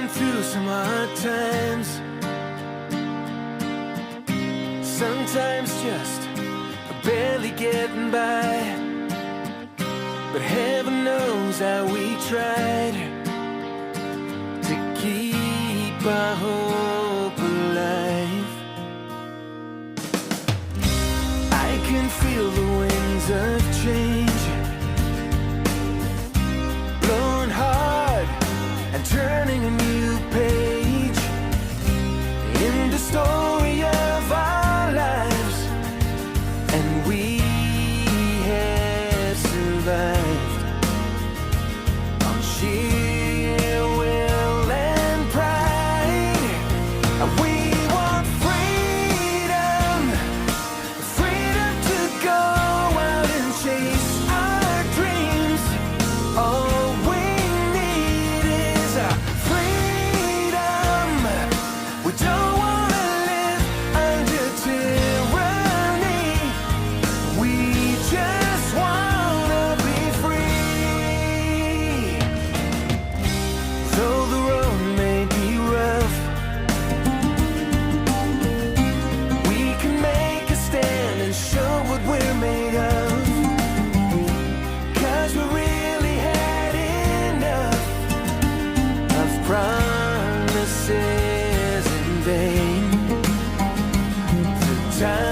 been through some hard times, sometimes just barely getting by, but heaven knows how we tried to keep our hope alive. I can feel the winds of change blowing hard and turning a new page in the story of our lives, and we have survived on sheer will and pride. We want freedom, freedom to go out and chase our dreams. All we need is freedom. We don't want to live under tyranny. We just want to be free. Though the road may be rough, we can make a stand and show what we're made of. 'Cause we really had enough of promises in vain. The time